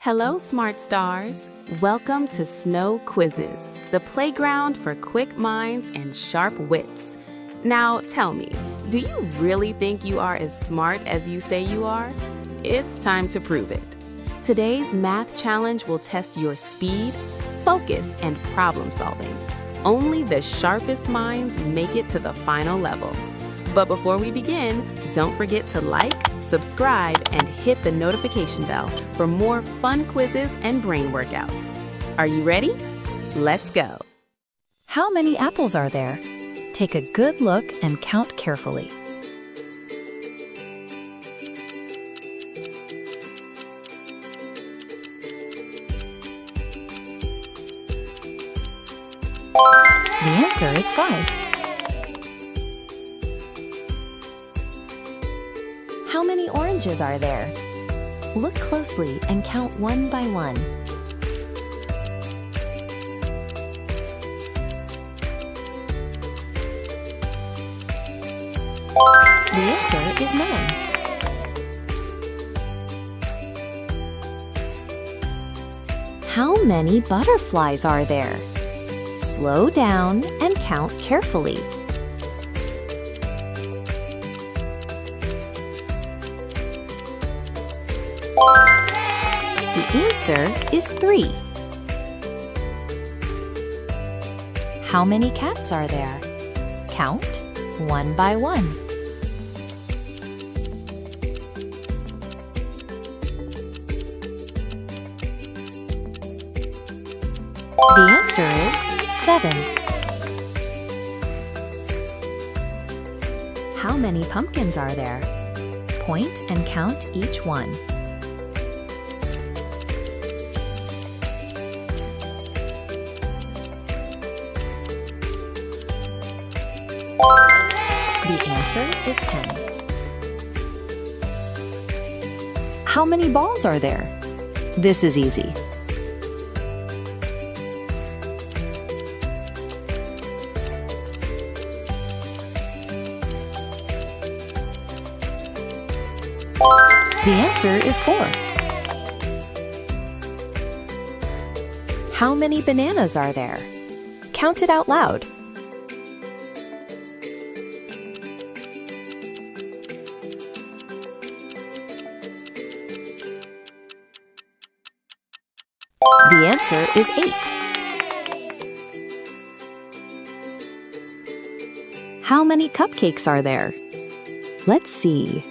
Hello, Smart Stars. Welcome to SnowQuizzes, the playground for quick minds and sharp wits. Now, tell me, do you really think you are as smart as you say you are? It's time to prove it. Today's math challenge will test your speed, focus, and problem solving. Only the sharpest minds make it to the final level. But before we begin, don't forget to like, subscribe, and hit the notification bell for more fun quizzes and brain workouts. Are you ready? Let's go. How many apples are there? Take a good look and count carefully. The answer is 5. How many oranges are there? Look closely and count one by one. The answer is 9. How many butterflies are there? Slow down and count carefully. The answer is 3. How many cats are there? Count one by one. The answer is 7. How many pumpkins are there? Point and count each one. The answer is 10. How many balls are there? This is easy. The answer is 4. How many bananas are there? Count it out loud. The answer is 8. How many cupcakes are there? Let's see.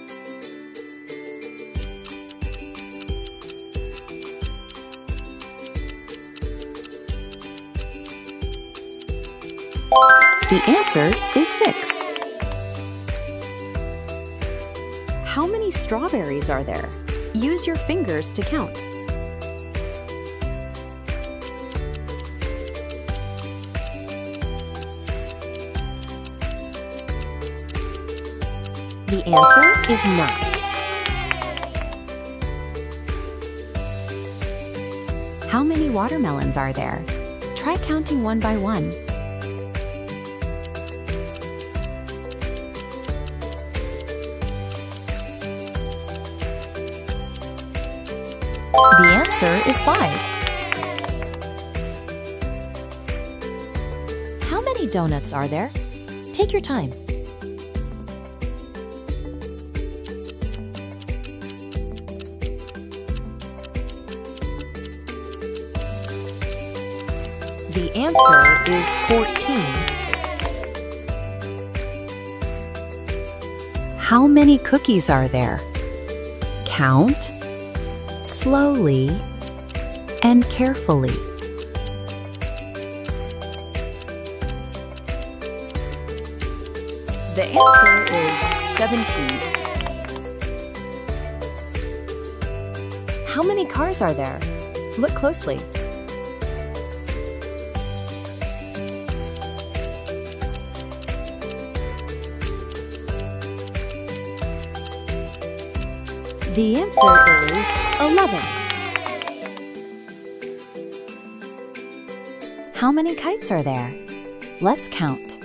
The answer is 6. How many strawberries are there? Use your fingers to count. The answer is 9. How many watermelons are there? Try counting one by one. The answer is 5. How many donuts are there? Take your time. The answer is 14. How many cookies are there? Count slowly and carefully. The answer is 17. How many cars are there? Look closely. The answer is 11. How many kites are there? Let's count.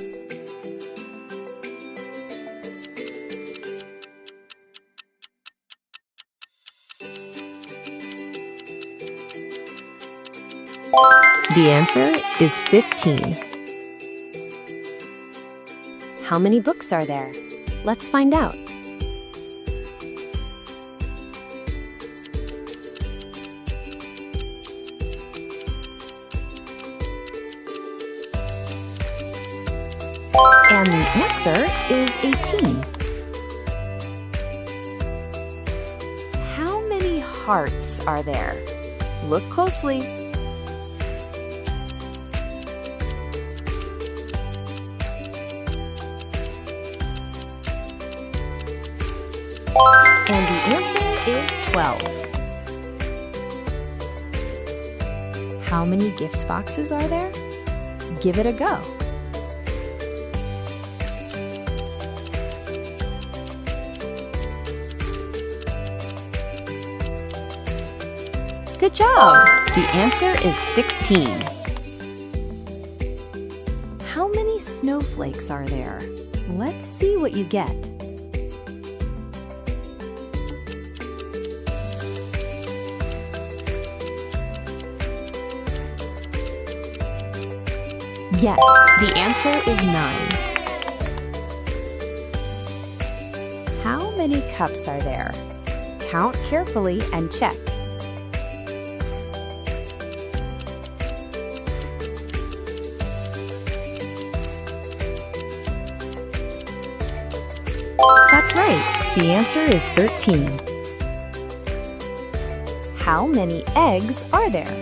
The answer is 15. How many books are there? Let's find out. And the answer is 18. How many hearts are there? Look closely. And the answer is 12. How many gift boxes are there? Give it a go. Good job! The answer is 16. How many snowflakes are there? Let's see what you get. Yes, the answer is 9. How many cups are there? Count carefully and check. That's right. The answer is 13. How many eggs are there?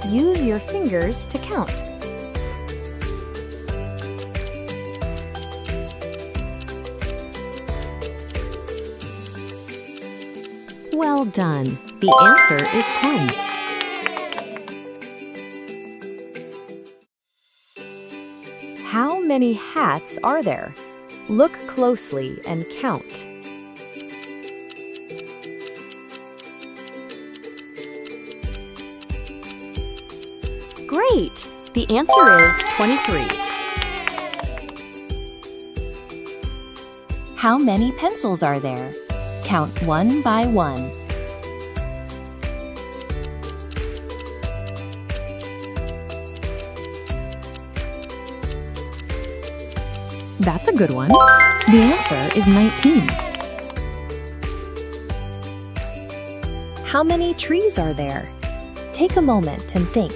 Use your fingers to count. Well done. The answer is 10. How many hats are there? Look closely and count. Great! The answer is 23. How many pencils are there? Count one by one. That's a good one. The answer is 19. How many trees are there? Take a moment and think.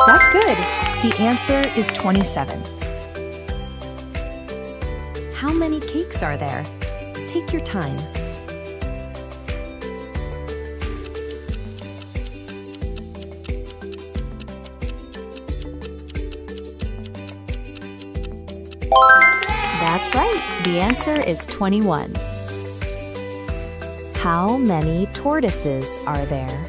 That's good. The answer is 27. How many cakes are there? Take your time. That's right. The answer is 21. How many tortoises are there?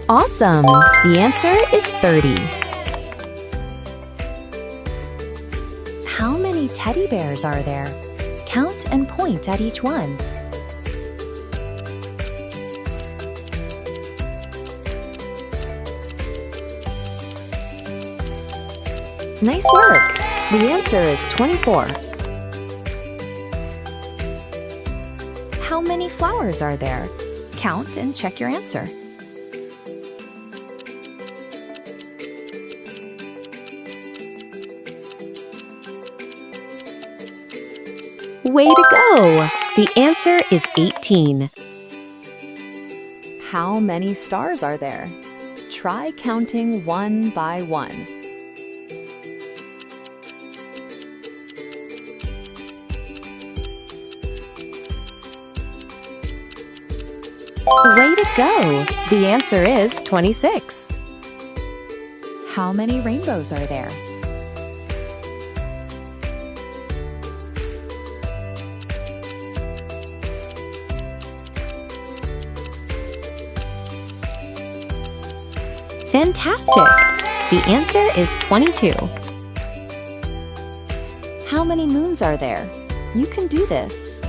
Awesome! The answer is 30. How many teddy bears are there? Count and point at each one. Nice work! The answer is 24. How many flowers are there? Count and check your answer. Way to go! The answer is 18. How many stars are there? Try counting one by one. Way to go! The answer is 26. How many rainbows are there? Fantastic! The answer is 22. How many moons are there? You can do this.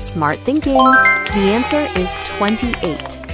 Smart thinking. The answer is 28.